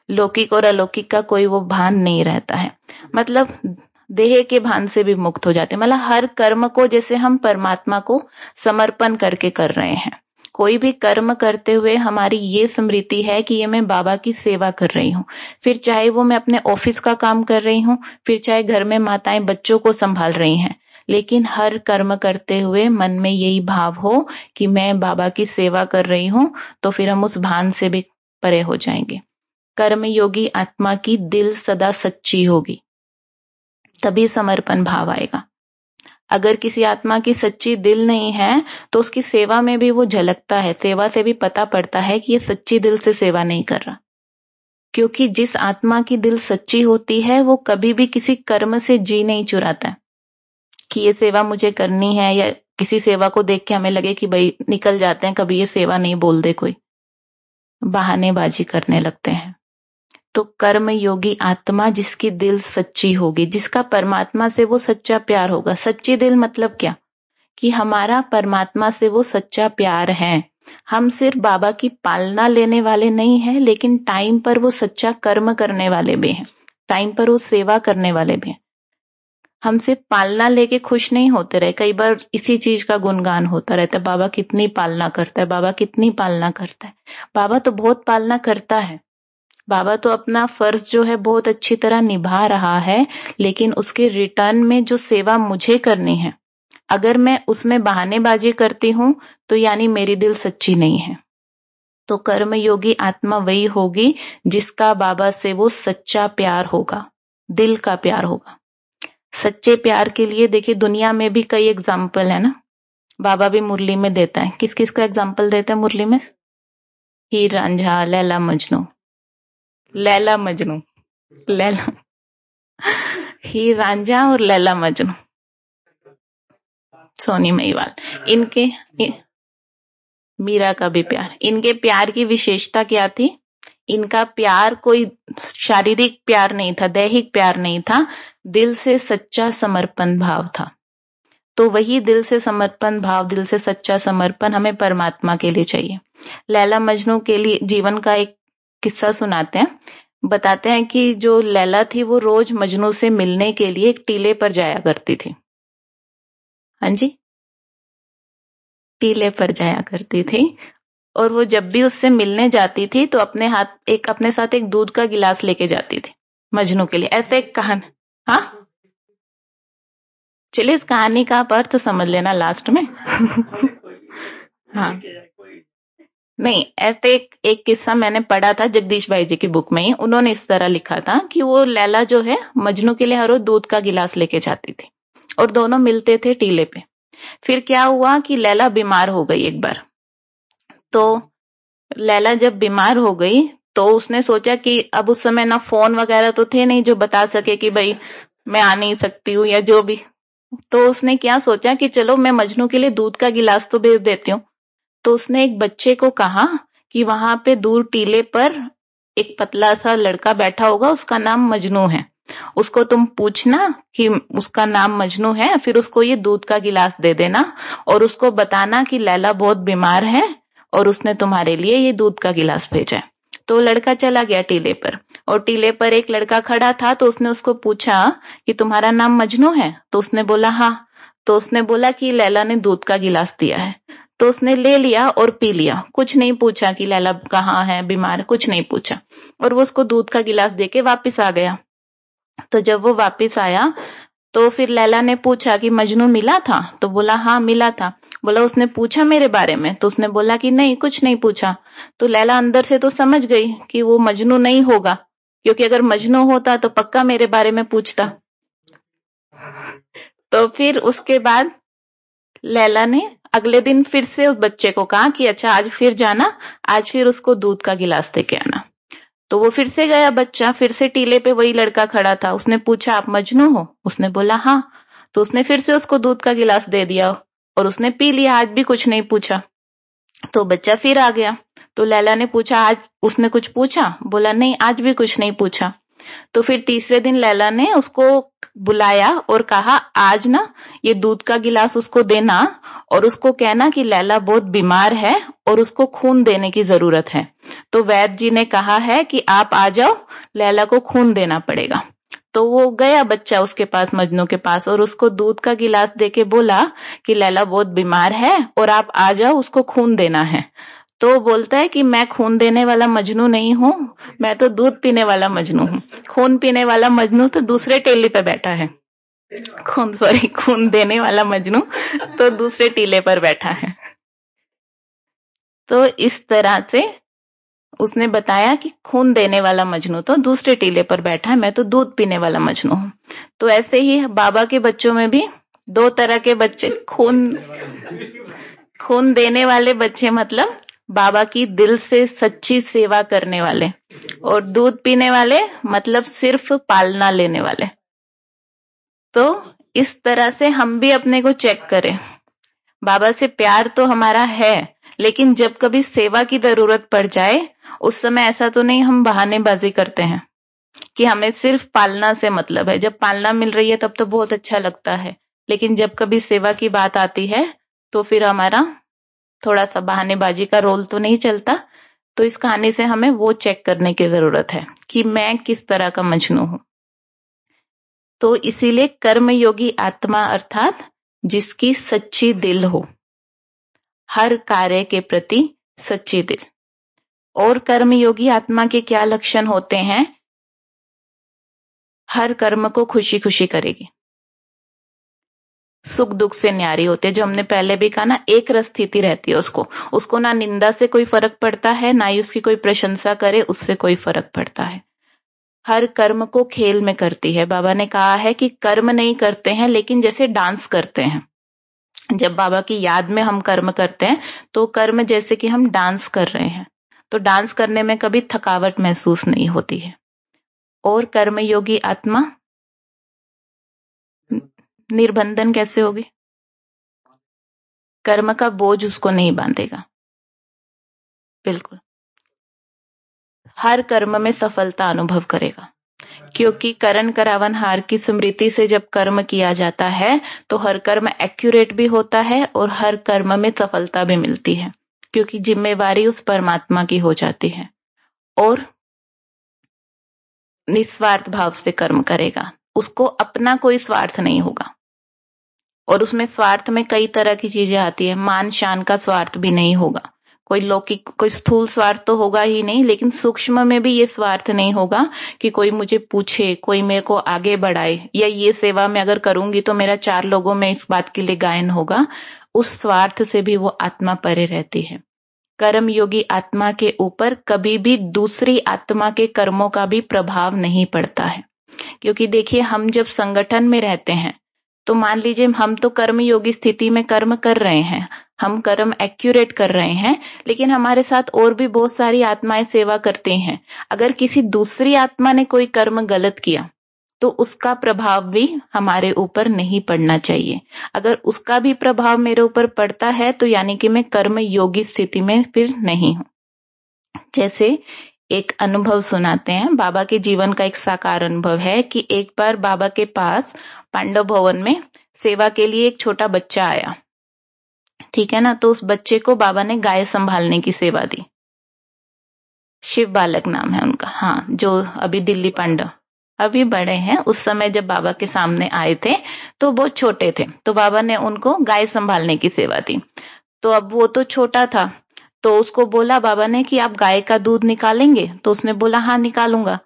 लौकिक और अलौकिक का कोई वो भान नहीं रहता है, मतलब देह के भान से भी मुक्त हो जाते हैं। मतलब हर कर्म को जैसे हम परमात्मा को समर्पण करके कर रहे हैं। कोई भी कर्म करते हुए हमारी ये स्मृति है कि ये मैं बाबा की सेवा कर रही हूँ। फिर चाहे वो मैं अपने ऑफिस का काम कर रही हूँ, फिर चाहे घर में माताएं बच्चों को संभाल रही हैं, लेकिन हर कर्म करते हुए मन में यही भाव हो कि मैं बाबा की सेवा कर रही हूँ, तो फिर हम उस भान से भी परे हो जाएंगे। कर्मयोगी आत्मा की दिल सदा सच्ची होगी, तभी समर्पण भाव आएगा। अगर किसी आत्मा की सच्ची दिल नहीं है तो उसकी सेवा में भी वो झलकता है, सेवा से भी पता पड़ता है कि ये सच्ची दिल से सेवा नहीं कर रहा। क्योंकि जिस आत्मा की दिल सच्ची होती है वो कभी भी किसी कर्म से जी नहीं चुराता कि ये सेवा मुझे करनी है, या किसी सेवा को देख के हमें लगे कि भाई निकल जाते हैं, कभी ये सेवा नहीं बोल दे कोई, बहानेबाजी करने लगते हैं। तो कर्म योगी आत्मा जिसकी दिल सच्ची होगी, जिसका परमात्मा से वो सच्चा प्यार होगा। सच्ची दिल मतलब क्या? कि हमारा परमात्मा से वो सच्चा प्यार है। हम सिर्फ बाबा की पालना लेने वाले नहीं हैं, लेकिन टाइम पर वो सच्चा कर्म करने वाले भी हैं, टाइम पर वो सेवा करने वाले भी हैं। हम सिर्फ पालना लेके खुश नहीं होते रहे। कई बार इसी चीज का गुणगान होता रहता है, बाबा कितनी पालना करता है, बाबा कितनी पालना करता है। बाबा तो बहुत पालना करता है, बाबा तो अपना फर्ज जो है बहुत अच्छी तरह निभा रहा है, लेकिन उसके रिटर्न में जो सेवा मुझे करनी है, अगर मैं उसमें बहानेबाजी करती हूं तो यानी मेरी दिल सच्ची नहीं है। तो कर्मयोगी आत्मा वही होगी जिसका बाबा से वो सच्चा प्यार होगा, दिल का प्यार होगा। सच्चे प्यार के लिए देखिए दुनिया में भी कई एग्जाम्पल है ना, बाबा भी मुरली में देता है। किस किस का एग्जाम्पल देता है मुरली में? हीर रांझा, लैला मजनू, लैला मजनू, लैला, हीर रांझा और लैला मजनू, सोनी महिवाल, इनके मीरा का भी प्यार। इनके प्यार की विशेषता क्या थी? इनका प्यार कोई शारीरिक प्यार नहीं था, दैहिक प्यार नहीं था, दिल से सच्चा समर्पण भाव था। तो वही दिल से समर्पण भाव, दिल से सच्चा समर्पण हमें परमात्मा के लिए चाहिए। लैला मजनू के लिए जीवन का एक किस्सा सुनाते हैं। बताते हैं कि जो लैला थी वो रोज मजनू से मिलने के लिए एक टीले पर जाया करती थी। हाँ जी, टीले पर जाया करती थी, और वो जब भी उससे मिलने जाती थी तो अपने साथ एक दूध का गिलास लेके जाती थी मजनू के लिए। ऐसे एक कहानी, हाँ चलिए इस कहानी का आप अर्थ समझ लेना लास्ट में। हाँ नहीं, ऐसे एक किस्सा मैंने पढ़ा था जगदीश भाई जी की बुक में ही। उन्होंने इस तरह लिखा था कि वो लैला जो है मजनू के लिए हर रोज दूध का गिलास लेके जाती थी और दोनों मिलते थे टीले पे। फिर क्या हुआ कि लैला बीमार हो गई एक बार। तो लैला जब बीमार हो गई तो उसने सोचा कि अब उस समय ना फोन वगैरह तो थे नहीं जो बता सके कि भाई मैं आ नहीं सकती हूँ या जो भी। तो उसने क्या सोचा कि चलो मैं मजनू के लिए दूध का गिलास तो भेज देती हूँ। तो उसने एक बच्चे को कहा कि वहां पे दूर टीले पर एक पतला सा लड़का बैठा होगा, उसका नाम मजनू है, उसको तुम पूछना कि उसका नाम मजनू है, फिर उसको ये दूध का गिलास दे देना और उसको बताना कि लैला बहुत बीमार है और उसने तुम्हारे लिए ये दूध का गिलास भेजा है। तो लड़का चला गया टीले पर, और टीले पर एक लड़का खड़ा था। तो उसने उसको पूछा कि तुम्हारा नाम मजनू है? तो उसने बोला हाँ। तो उसने बोला कि लैला ने दूध का गिलास दिया है। तो उसने ले लिया और पी लिया, कुछ नहीं पूछा कि लैला कहाँ है, बीमार है, कुछ नहीं पूछा, और वो उसको दूध का गिलास देके वापस आ गया। तो जब वो वापस आया तो फिर लैला ने पूछा कि मजनू मिला था? तो बोला हाँ मिला था। बोला उसने पूछा मेरे बारे में? तो उसने बोला कि नहीं, कुछ नहीं पूछा। तो लैला अंदर से तो समझ गई कि वो मजनू नहीं होगा, क्योंकि अगर मजनू होता तो पक्का मेरे बारे में पूछता। तो फिर उसके बाद लैला ने अगले दिन फिर से उस बच्चे को कहा कि अच्छा आज फिर जाना, आज फिर उसको दूध का गिलास दे के आना। तो वो फिर से गया बच्चा, फिर से टीले पे वही लड़का खड़ा था। उसने पूछा आप मजनू हो? उसने बोला हाँ। तो उसने फिर से उसको दूध का गिलास दे दिया और उसने पी लिया, आज भी कुछ नहीं पूछा। तो बच्चा फिर आ गया। तो लैला ने पूछा आज उसने कुछ पूछा? बोला नहीं, आज भी कुछ नहीं पूछा। तो फिर तीसरे दिन लैला ने उसको बुलाया और कहा आज ना ये दूध का गिलास उसको देना और उसको कहना कि लैला बहुत बीमार है और उसको खून देने की जरूरत है। तो वैद्य जी ने कहा है कि आप आ जाओ, लैला को खून देना पड़ेगा। तो वो गया बच्चा उसके पास, मजनू के पास, और उसको दूध का गिलास देके बोला कि लैला बहुत बीमार है और आप आ जाओ, उसको खून देना है। तो बोलता है कि मैं खून देने वाला मजनू नहीं हूँ, मैं तो दूध पीने वाला मजनू हूँ। खून पीने वाला मजनू तो दूसरे टीले पे बैठा है, खून देने वाला मजनू तो दूसरे टीले पर बैठा है। तो इस तरह से उसने बताया कि खून देने वाला मजनू तो दूसरे टीले पर बैठा है, मैं तो दूध पीने वाला मजनू हूँ। तो ऐसे ही बाबा के बच्चों में भी दो तरह के बच्चे, खून देने वाले बच्चे मतलब बाबा की दिल से सच्ची सेवा करने वाले, और दूध पीने वाले मतलब सिर्फ पालना लेने वाले। तो इस तरह से हम भी अपने को चेक करें। बाबा से प्यार तो हमारा है, लेकिन जब कभी सेवा की जरूरत पड़ जाए उस समय ऐसा तो नहीं हम बहानेबाजी करते हैं कि हमें सिर्फ पालना से मतलब है। जब पालना मिल रही है तब तो बहुत अच्छा लगता है, लेकिन जब कभी सेवा की बात आती है तो फिर हमारा थोड़ा सा बहानेबाजी का रोल तो नहीं चलता। तो इस कहानी से हमें वो चेक करने की जरूरत है कि मैं किस तरह का मजनू हूं। तो इसीलिए कर्मयोगी आत्मा अर्थात जिसकी सच्ची दिल हो, हर कार्य के प्रति सच्ची दिल। और कर्मयोगी आत्मा के क्या लक्षण होते हैं? हर कर्म को खुशी खुशी करेगी, सुख दुख से न्यारी होती है। जो हमने पहले भी कहा ना, एक रस स्थिति रहती है उसको ना निंदा से कोई फर्क पड़ता है, ना ही उसकी कोई प्रशंसा करे उससे कोई फर्क पड़ता है। हर कर्म को खेल में करती है। बाबा ने कहा है कि कर्म नहीं करते हैं लेकिन जैसे डांस करते हैं। जब बाबा की याद में हम कर्म करते हैं तो कर्म जैसे कि हम डांस कर रहे हैं, तो डांस करने में कभी थकावट महसूस नहीं होती है। और कर्मयोगी आत्मा निर्बंधन कैसे होगी? कर्म का बोझ उसको नहीं बांधेगा, बिल्कुल। हर कर्म में सफलता अनुभव करेगा, क्योंकि करण करावन हार की स्मृति से जब कर्म किया जाता है तो हर कर्म एक्यूरेट भी होता है और हर कर्म में सफलता भी मिलती है, क्योंकि जिम्मेवारी उस परमात्मा की हो जाती है। और निस्वार्थ भाव से कर्म करेगा, उसको अपना कोई स्वार्थ नहीं होगा। और उसमें स्वार्थ में कई तरह की चीजें आती है। मान शान का स्वार्थ भी नहीं होगा, कोई लौकिक कोई स्थूल स्वार्थ तो होगा ही नहीं, लेकिन सूक्ष्म में भी ये स्वार्थ नहीं होगा कि कोई मुझे पूछे, कोई मेरे को आगे बढ़ाए, या ये सेवा में अगर करूंगी तो मेरा 4 लोगों में इस बात के लिए गायन होगा। उस स्वार्थ से भी वो आत्मा परे रहती है। कर्मयोगी आत्मा के ऊपर कभी भी दूसरी आत्मा के कर्मों का भी प्रभाव नहीं पड़ता है। क्योंकि देखिए, हम जब संगठन में रहते हैं तो मान लीजिए हम तो कर्मयोगी स्थिति में कर्म कर रहे हैं, हम कर्म एक्यूरेट कर रहे हैं, लेकिन हमारे साथ और भी बहुत सारी आत्माएं सेवा करती हैं। अगर किसी दूसरी आत्मा ने कोई कर्म गलत किया तो उसका प्रभाव भी हमारे ऊपर नहीं पड़ना चाहिए। अगर उसका भी प्रभाव मेरे ऊपर पड़ता है तो यानी कि मैं कर्म योगी स्थिति में फिर नहीं हूं। जैसे एक अनुभव सुनाते हैं, बाबा के जीवन का एक साकार अनुभव है कि एक बार बाबा के पास पांडव भवन में सेवा के लिए एक छोटा बच्चा आया, ठीक है ना। तो उस बच्चे को बाबा ने गाय संभालने की सेवा दी। शिव बालक नाम है उनका, हाँ, जो अभी दिल्ली पांडव अभी बड़े हैं। उस समय जब बाबा के सामने आए थे तो बहुत छोटे थे, तो बाबा ने उनको गाय संभालने की सेवा दी। तो अब वो तो छोटा था, तो उसको बोला बाबा ने कि आप गाय का दूध निकालेंगे? तो उसने बोला हाँ निकालूंगा।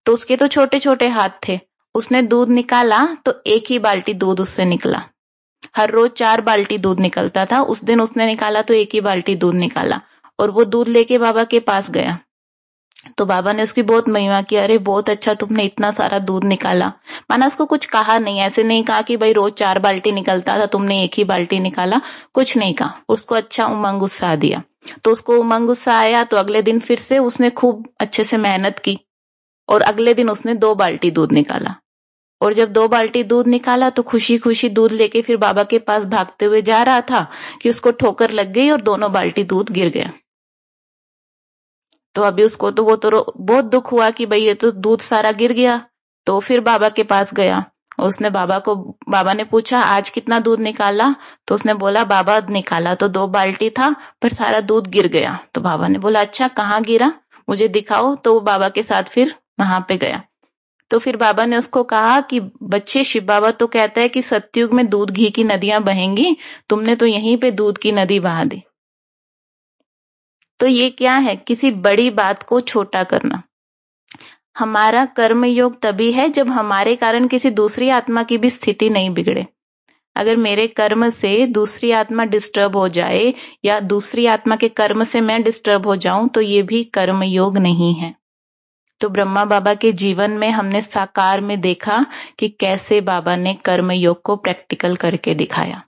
तो उसके तो छोटे छोटे हाथ थे, उसने दूध निकाला तो एक ही बाल्टी दूध उससे निकला। हर रोज 4 बाल्टी दूध निकलता था, उस दिन उसने निकाला तो एक ही बाल्टी दूध निकाला। और वो दूध लेके बाबा के पास गया तो बाबा ने उसकी बहुत महिमा की, अरे बहुत अच्छा तुमने इतना सारा दूध निकाला। माना उसको कुछ कहा नहीं, ऐसे नहीं कहा कि भाई रोज 4 बाल्टी निकलता था तुमने एक ही बाल्टी निकाला, कुछ नहीं कहा। उसको अच्छा उमंग उत्साह दिया। तो उसको उमंग उत्साह आया तो अगले दिन फिर से उसने खूब अच्छे से मेहनत की और अगले दिन उसने 2 बाल्टी दूध निकाला। और जब 2 बाल्टी दूध निकाला तो खुशी खुशी दूध लेके फिर बाबा के पास भागते हुए जा रहा था कि उसको ठोकर लग गई और दोनों बाल्टी दूध गिर गया। तो अभी उसको तो बहुत दुख हुआ कि भाई ये तो दूध सारा गिर गया। तो फिर बाबा के पास गया, उसने बाबा ने पूछा आज कितना दूध निकाला? तो उसने बोला बाबा निकाला तो 2 बाल्टी था पर सारा दूध गिर गया। तो बाबा ने बोला अच्छा कहाँ गिरा, मुझे दिखाओ। तो वो बाबा के साथ फिर वहां पे गया। तो फिर बाबा ने उसको कहा कि बच्चे, शिव बाबा तो कहता है कि सतयुग में दूध घी की नदियां बहेंगी, तुमने तो यहीं पे दूध की नदी बहा दी। तो ये क्या है? किसी बड़ी बात को छोटा करना। हमारा कर्म योग तभी है जब हमारे कारण किसी दूसरी आत्मा की भी स्थिति नहीं बिगड़े। अगर मेरे कर्म से दूसरी आत्मा डिस्टर्ब हो जाए या दूसरी आत्मा के कर्म से मैं डिस्टर्ब हो जाऊं तो ये भी कर्म योग नहीं है। तो ब्रह्मा बाबा के जीवन में हमने साकार में देखा कि कैसे बाबा ने कर्म योग को प्रैक्टिकल करके दिखाया।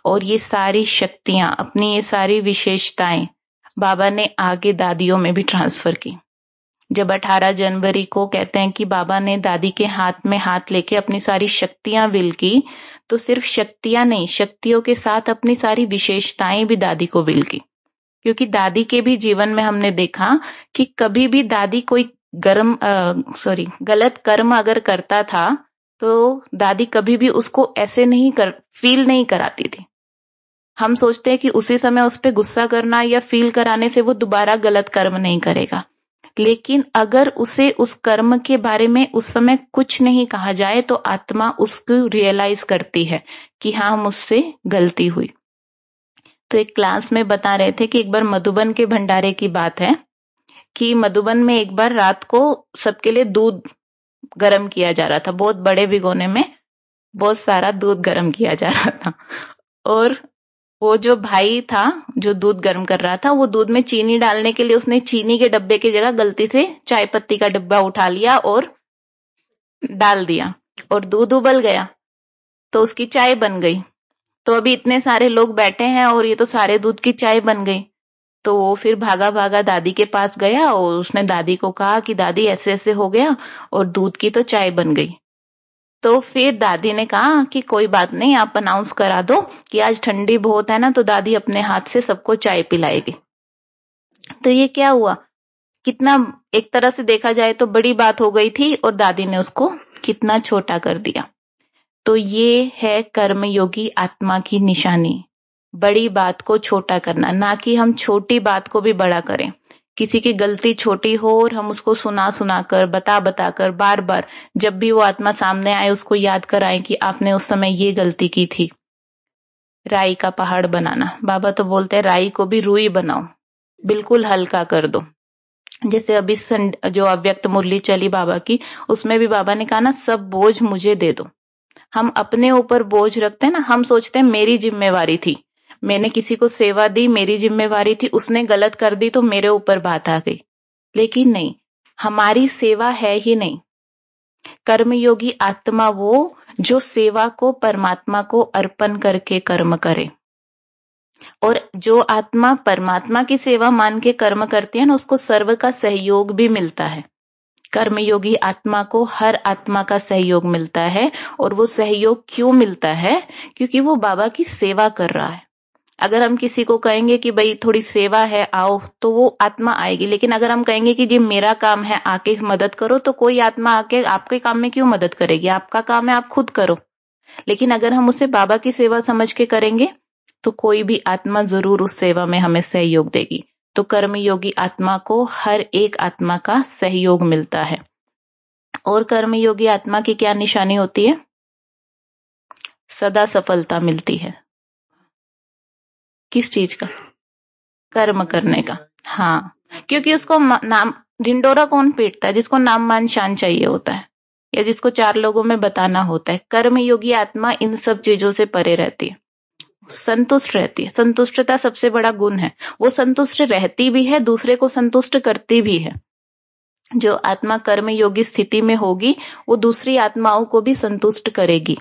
और ये सारी शक्तियां, अपनी ये सारी विशेषताएं बाबा ने आगे दादियों में भी ट्रांसफर की। जब 18 जनवरी को कहते हैं कि बाबा ने दादी के हाथ में हाथ लेके अपनी सारी शक्तियां विल की, तो सिर्फ शक्तियां नहीं, शक्तियों के साथ अपनी सारी विशेषताएं भी दादी को विल की। क्योंकि दादी के भी जीवन में हमने देखा कि कभी भी दादी कोई गलत कर्म अगर करता था तो दादी कभी भी उसको ऐसे फील नहीं कराती थी। हम सोचते हैं कि उसी समय उस पर गुस्सा करना या फील कराने से वो दोबारा गलत कर्म नहीं करेगा, लेकिन अगर उसे उस कर्म के बारे में उस समय कुछ नहीं कहा जाए तो आत्मा उसको रियलाइज करती है कि हाँ, मुझसे गलती हुई। तो एक क्लास में बता रहे थे कि एक बार मधुबन के भंडारे की बात है कि मधुबन में एक बार रात को सबके लिए दूध गर्म किया जा रहा था। बहुत बड़े भिगोने में बहुत सारा दूध गर्म किया जा रहा था, और वो जो भाई था जो दूध गर्म कर रहा था, वो दूध में चीनी डालने के लिए उसने चीनी के डब्बे की जगह गलती से चाय पत्ती का डब्बा उठा लिया और डाल दिया, और दूध उबल गया तो उसकी चाय बन गई। तो अभी इतने सारे लोग बैठे हैं और ये तो सारे दूध की चाय बन गई। तो वो फिर भागा भागा दादी के पास गया और उसने दादी को कहा कि दादी ऐसे ऐसे हो गया और दूध की तो चाय बन गई। तो फिर दादी ने कहा कि कोई बात नहीं, आप अनाउंस करा दो कि आज ठंडी बहुत है ना, तो दादी अपने हाथ से सबको चाय पिलाएगी। तो ये क्या हुआ, कितना एक तरह से देखा जाए तो बड़ी बात हो गई थी और दादी ने उसको कितना छोटा कर दिया। तो ये है कर्मयोगी आत्मा की निशानी, बड़ी बात को छोटा करना, ना कि हम छोटी बात को भी बड़ा करें। किसी की गलती छोटी हो और हम उसको सुना सुना कर बता कर बार बार जब भी वो आत्मा सामने आए उसको याद कराएं कि आपने उस समय ये गलती की थी। राई का पहाड़ बनाना, बाबा तो बोलते हैं राई को भी रुई बनाओ, बिल्कुल हल्का कर दो। जैसे अभी जो अव्यक्त मुरली चली बाबा की, उसमें भी बाबा ने कहा ना, सब बोझ मुझे दे दो। हम अपने ऊपर बोझ रखते हैं ना, हम सोचते हैं मेरी जिम्मेवारी थी, मैंने किसी को सेवा दी, मेरी जिम्मेवारी थी, उसने गलत कर दी तो मेरे ऊपर बात आ गई। लेकिन नहीं, हमारी सेवा है ही नहीं। कर्मयोगी आत्मा वो जो सेवा को परमात्मा को अर्पण करके कर्म करे, और जो आत्मा परमात्मा की सेवा मान के कर्म करती है ना, उसको सर्व का सहयोग भी मिलता है। कर्मयोगी आत्मा को हर आत्मा का सहयोग मिलता है, और वो सहयोग क्यों मिलता है, क्योंकि वो बाबा की सेवा कर रहा है। अगर हम किसी को कहेंगे कि भाई थोड़ी सेवा है आओ, तो वो आत्मा आएगी। लेकिन अगर हम कहेंगे कि जी मेरा काम है आके मदद करो, तो कोई आत्मा आके आपके काम में क्यों मदद करेगी, आपका काम है आप खुद करो। लेकिन अगर हम उसे बाबा की सेवा समझ के करेंगे तो कोई भी आत्मा जरूर उस सेवा में हमें सहयोग देगी। तो कर्मयोगी आत्मा को हर एक आत्मा का सहयोग मिलता है। और कर्मयोगी आत्मा की क्या निशानी होती है, सदा सफलता मिलती है। किस चीज का, कर्म करने का। हाँ, क्योंकि उसको नाम ढिंडोरा कौन पीटता है, जिसको नाम मान शान चाहिए होता है, या जिसको चार लोगों में बताना होता है। कर्मयोगी आत्मा इन सब चीजों से परे रहती है, संतुष्ट रहती है। संतुष्टता सबसे बड़ा गुण है। वो संतुष्ट रहती भी है, दूसरे को संतुष्ट करती भी है। जो आत्मा कर्म योगी स्थिति में होगी वो दूसरी आत्माओं को भी संतुष्ट करेगी,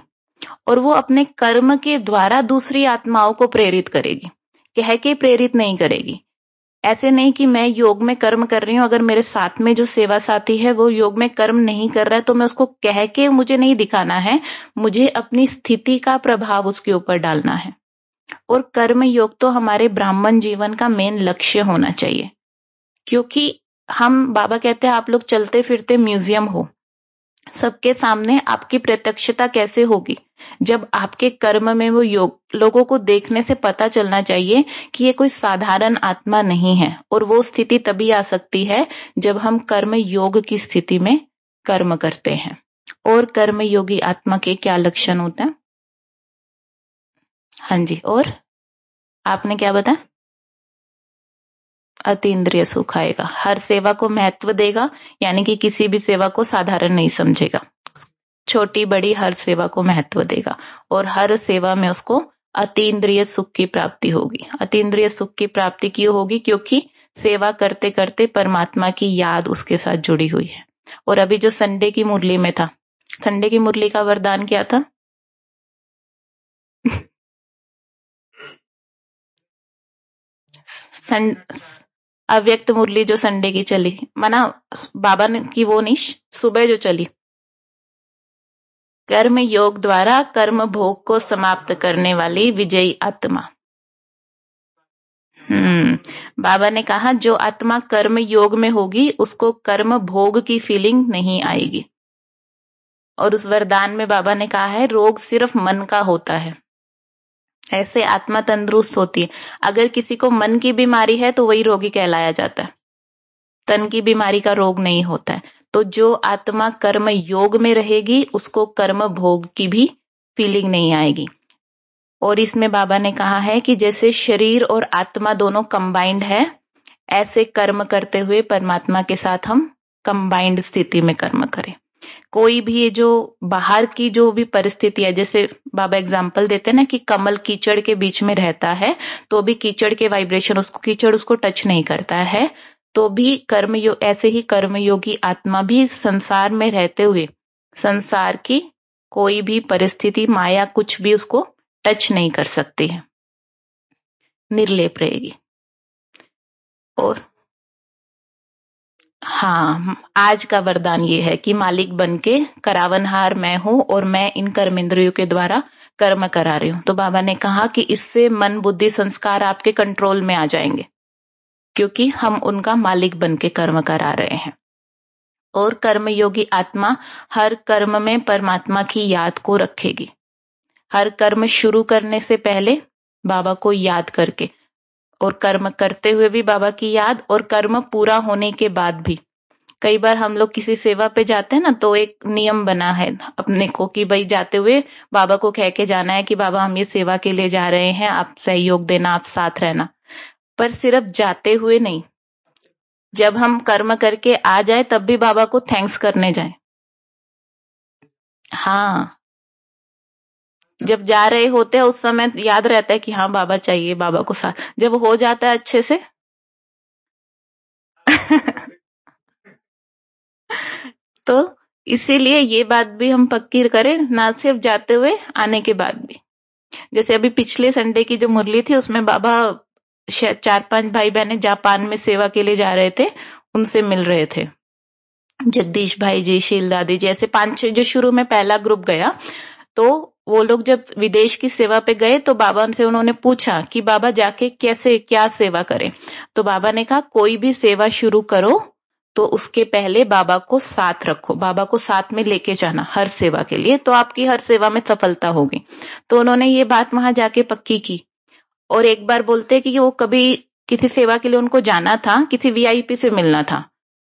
और वो अपने कर्म के द्वारा दूसरी आत्माओं को प्रेरित करेगी, कह के प्रेरित नहीं करेगी। ऐसे नहीं कि मैं योग में कर्म कर रही हूं, अगर मेरे साथ में जो सेवा साथी है वो योग में कर्म नहीं कर रहा है तो मैं उसको कह के मुझे नहीं दिखाना है, मुझे अपनी स्थिति का प्रभाव उसके ऊपर डालना है। और कर्म योग तो हमारे ब्राह्मण जीवन का मेन लक्ष्य होना चाहिए, क्योंकि हम बाबा कहते हैं आप लोग चलते फिरते म्यूजियम हो, सबके सामने आपकी प्रत्यक्षता कैसे होगी, जब आपके कर्म में वो योग लोगों को देखने से पता चलना चाहिए कि ये कोई साधारण आत्मा नहीं है। और वो स्थिति तभी आ सकती है जब हम कर्म योग की स्थिति में कर्म करते हैं। और कर्म योगी आत्मा के क्या लक्षण होते हैं? हाँ जी, और आपने क्या बताया? अतीन्द्रिय सुख आएगा, हर सेवा को महत्व देगा, यानी कि किसी भी सेवा को साधारण नहीं समझेगा, छोटी बड़ी हर सेवा को महत्व देगा, और हर सेवा में उसको अतीन्द्रिय सुख की प्राप्ति होगी। अतीन्द्रिय सुख की प्राप्ति क्यों होगी? क्योंकि सेवा करते करते परमात्मा की याद उसके साथ जुड़ी हुई है। और अभी जो संडे की मुरली में था, संडे की मुरली का वरदान क्या था? अव्यक्त मुरली जो संडे की चली, माना बाबा ने की वो नहीं, सुबह जो चली, कर्म योग द्वारा कर्म भोग को समाप्त करने वाली विजयी आत्मा। बाबा ने कहा जो आत्मा कर्म योग में होगी उसको कर्म भोग की फीलिंग नहीं आएगी। और उस वरदान में बाबा ने कहा है रोग सिर्फ मन का होता है, ऐसे आत्मा तंदुरुस्त होती है। अगर किसी को मन की बीमारी है तो वही रोगी कहलाया जाता है, तन की बीमारी का रोग नहीं होता है। तो जो आत्मा कर्म योग में रहेगी उसको कर्म भोग की भी फीलिंग नहीं आएगी। और इसमें बाबा ने कहा है कि जैसे शरीर और आत्मा दोनों कंबाइंड है, ऐसे कर्म करते हुए परमात्मा के साथ हम कंबाइंड स्थिति में कर्म करें। कोई भी जो बाहर की जो भी परिस्थिति है, जैसे बाबा एग्जाम्पल देते हैं ना कि कमल कीचड़ के बीच में रहता है तो भी कीचड़ के वाइब्रेशन कीचड़ उसको टच नहीं करता है, तो भी कर्मयोग ऐसे ही कर्मयोगी आत्मा भी संसार में रहते हुए संसार की कोई भी परिस्थिति, माया, कुछ भी उसको टच नहीं कर सकती है, निर्लेप रहेगी। और हाँ, आज का वरदान ये है कि मालिक बनके करावनहार मैं हूं और मैं इन कर्मेंद्रियों के द्वारा कर्म करा रही हूं। तो बाबा ने कहा कि इससे मन, बुद्धि, संस्कार आपके कंट्रोल में आ जाएंगे, क्योंकि हम उनका मालिक बनके कर्म करा रहे हैं। और कर्मयोगी आत्मा हर कर्म में परमात्मा की याद को रखेगी। हर कर्म शुरू करने से पहले बाबा को याद करके, और कर्म करते हुए भी बाबा की याद, और कर्म पूरा होने के बाद भी। कई बार हम लोग किसी सेवा पे जाते हैं ना, तो एक नियम बना है अपने को कि भाई जाते हुए बाबा को कह के जाना है कि बाबा हम ये सेवा के लिए जा रहे हैं, आप सहयोग देना, आप साथ रहना। पर सिर्फ जाते हुए नहीं, जब हम कर्म करके आ जाए तब भी बाबा को थैंक्स करने जाए। हाँ, जब जा रहे होते हैं उस समय याद रहता है कि हाँ बाबा चाहिए, बाबा को साथ। जब हो जाता है अच्छे से तो इसीलिए ये बात भी हम पक्की करें, ना सिर्फ जाते हुए, आने के बाद भी। जैसे अभी पिछले संडे की जो मुरली थी उसमें बाबा 4-5 भाई बहने जापान में सेवा के लिए जा रहे थे, उनसे मिल रहे थे। जगदीश भाई जी, शील दादी जी, ऐसे 5-6 जो शुरू में पहला ग्रुप गया, तो वो लोग जब विदेश की सेवा पे गए तो बाबा से उन्होंने पूछा कि बाबा जाके कैसे क्या सेवा करें। तो बाबा ने कहा कोई भी सेवा शुरू करो तो उसके पहले बाबा को साथ रखो, बाबा को साथ में लेके जाना हर सेवा के लिए, तो आपकी हर सेवा में सफलता होगी। तो उन्होंने ये बात वहां जाके पक्की की। और एक बार बोलते कि वो कभी किसी सेवा के लिए उनको जाना था, किसी वीआईपी से मिलना था,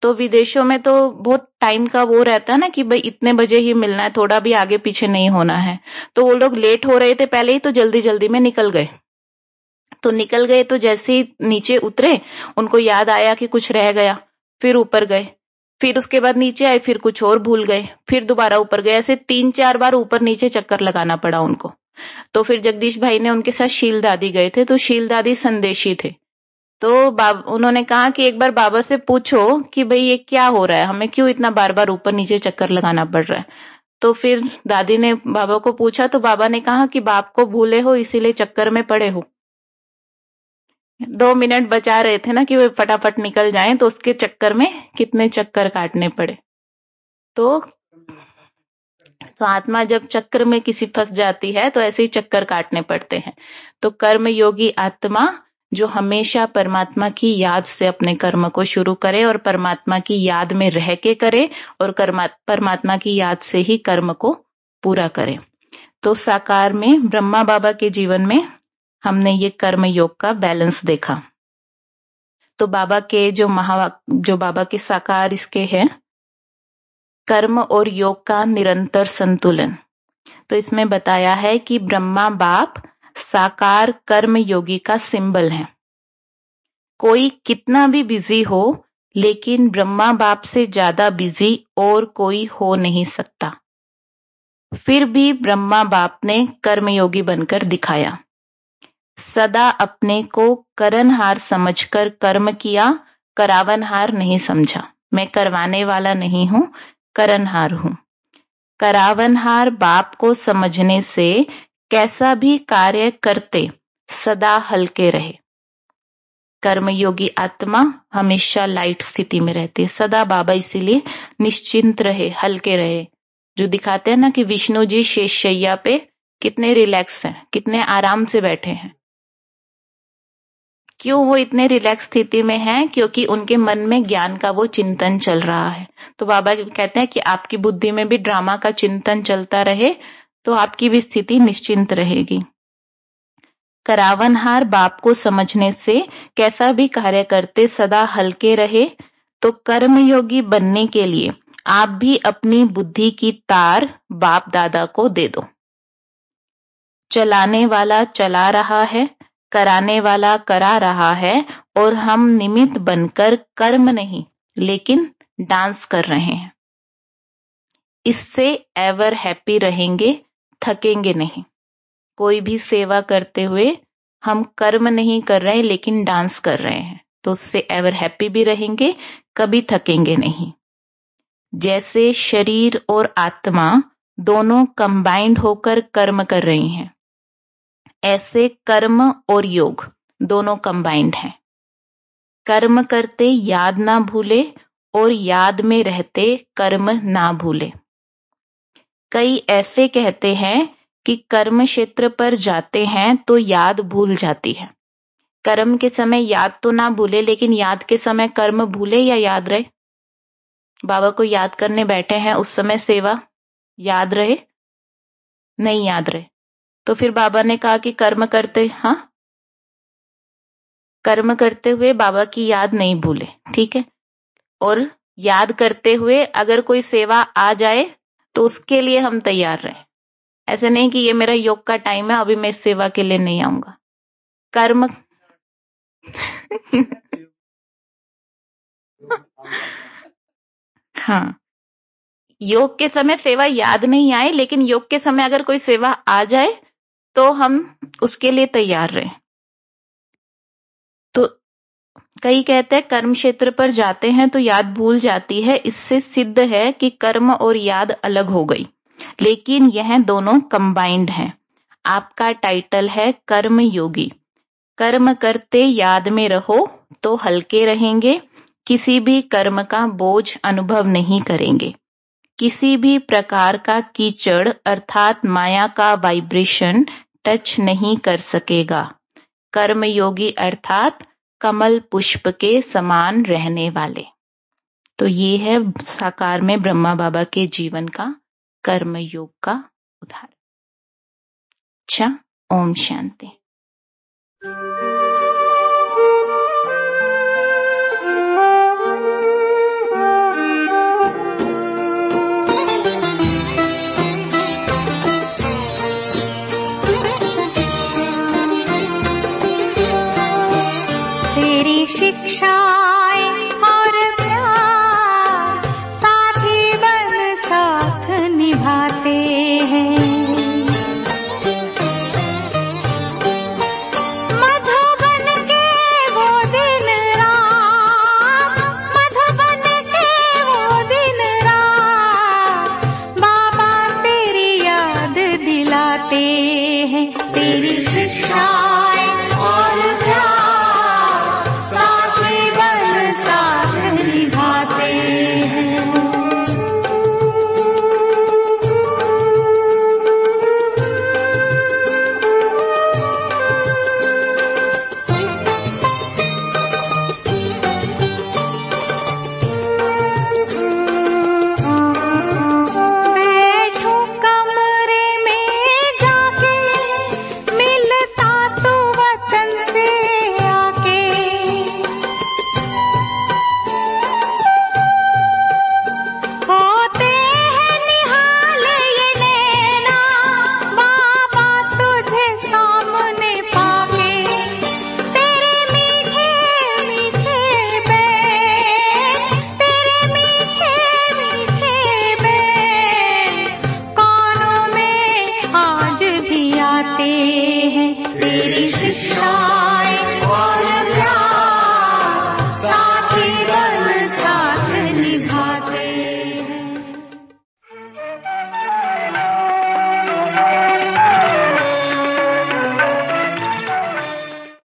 तो विदेशों में तो बहुत टाइम का वो रहता है ना कि भाई इतने बजे ही मिलना है, थोड़ा भी आगे पीछे नहीं होना है। तो वो लोग लेट हो रहे थे पहले ही, तो जल्दी जल्दी में निकल गए। तो निकल गए तो जैसे ही नीचे उतरे उनको याद आया कि कुछ रह गया, फिर ऊपर गए, फिर उसके बाद नीचे आए, फिर कुछ और भूल गए, फिर दोबारा ऊपर गए। ऐसे 3-4 बार ऊपर नीचे चक्कर लगाना पड़ा उनको। तो फिर जगदीश भाई ने उनके साथ शील दादी गए थे, तो शील दादी संदेशी थे। तो उन्होंने कहा कि एक बार बाबा से पूछो कि भाई ये क्या हो रहा है, हमें क्यों इतना बार बार ऊपर नीचे चक्कर लगाना पड़ रहा है। तो फिर दादी ने बाबा को पूछा, तो बाबा ने कहा कि बाप को भूले हो इसीलिए चक्कर में पड़े हो। 2 मिनट बचा रहे थे ना कि वो फटाफट निकल जाएं, तो उसके चक्कर में कितने चक्कर काटने पड़े। तो आत्मा जब चक्र में किसी फंस जाती है तो ऐसे ही चक्कर काटने पड़ते हैं। तो कर्म योगी आत्मा जो हमेशा परमात्मा की याद से अपने कर्म को शुरू करे और परमात्मा की याद में रह के करे और परमात्मा की याद से ही कर्म को पूरा करे। तो साकार में ब्रह्मा बाबा के जीवन में हमने ये कर्म योग का बैलेंस देखा। तो बाबा के जो बाबा के साकार इसके हैं कर्म और योग का निरंतर संतुलन। तो इसमें बताया है कि ब्रह्मा बाप साकार कर्म योगी का सिंबल है। कोई कितना भी बिजी हो, लेकिन ब्रह्मा बाप से ज्यादा बिजी और कोई हो नहीं सकता। फिर भी ब्रह्मा बाप ने कर्मयोगी बनकर दिखाया। सदा अपने को करनहार समझकर कर्म किया, करावनहार नहीं समझा। मैं करवाने वाला नहीं हूं, करनहार हूं। करावनहार बाप को समझने से कैसा भी कार्य करते सदा हल्के रहे। कर्मयोगी आत्मा हमेशा लाइट स्थिति में रहती है, सदा बाबा इसीलिए निश्चिंत रहे, हल्के रहे। जो दिखाते हैं ना कि विष्णु जी शेषशैया पे कितने रिलैक्स हैं, कितने आराम से बैठे हैं। क्यों वो इतने रिलैक्स स्थिति में हैं? क्योंकि उनके मन में ज्ञान का वो चिंतन चल रहा है। तो बाबा कहते हैं कि आपकी बुद्धि में भी ड्रामा का चिंतन चलता रहे तो आपकी भी स्थिति निश्चिंत रहेगी। करावनहार बाप को समझने से कैसा भी कार्य करते सदा हल्के रहे। तो कर्मयोगी बनने के लिए आप भी अपनी बुद्धि की तार बाप दादा को दे दो। चलाने वाला चला रहा है, कराने वाला करा रहा है और हम निमित्त बनकर कर्म नहीं लेकिन डांस कर रहे हैं। इससे एवर हैप्पी रहेंगे, थकेंगे नहीं। कोई भी सेवा करते हुए हम कर्म नहीं कर रहे लेकिन डांस कर रहे हैं, तो उससे एवर हैप्पी भी रहेंगे, कभी थकेंगे नहीं। जैसे शरीर और आत्मा दोनों कंबाइंड होकर कर्म कर रही हैं, ऐसे कर्म और योग दोनों कंबाइंड हैं। कर्म करते याद ना भूले और याद में रहते कर्म ना भूले। कई ऐसे कहते हैं कि कर्म क्षेत्र पर जाते हैं तो याद भूल जाती है। कर्म के समय याद तो ना भूले लेकिन याद के समय कर्म भूले या याद रहे? बाबा को याद करने बैठे हैं, उस समय सेवा याद रहे? नहीं याद रहे। तो फिर बाबा ने कहा कि कर्म करते, हाँ, कर्म करते हुए बाबा की याद नहीं भूले, ठीक है। और याद करते हुए अगर कोई सेवा आ जाए तो उसके लिए हम तैयार रहें। ऐसे नहीं कि ये मेरा योग का टाइम है, अभी मैं इस सेवा के लिए नहीं आऊंगा। कर्म हाँ, योग के समय सेवा याद नहीं आए लेकिन योग के समय अगर कोई सेवा आ जाए तो हम उसके लिए तैयार रहें। तो कई कहते हैं कर्म क्षेत्र पर जाते हैं तो याद भूल जाती है। इससे सिद्ध है कि कर्म और याद अलग हो गई, लेकिन यह दोनों कंबाइंड हैं। आपका टाइटल है कर्म योगी। कर्म करते याद में रहो तो हल्के रहेंगे, किसी भी कर्म का बोझ अनुभव नहीं करेंगे। किसी भी प्रकार का कीचड़ अर्थात माया का वाइब्रेशन टच नहीं कर सकेगा। कर्मयोगी अर्थात कमल पुष्प के समान रहने वाले। तो ये है साकार में ब्रह्मा बाबा के जीवन का कर्मयोग का उदाहरण। अच्छा, ओम शांति।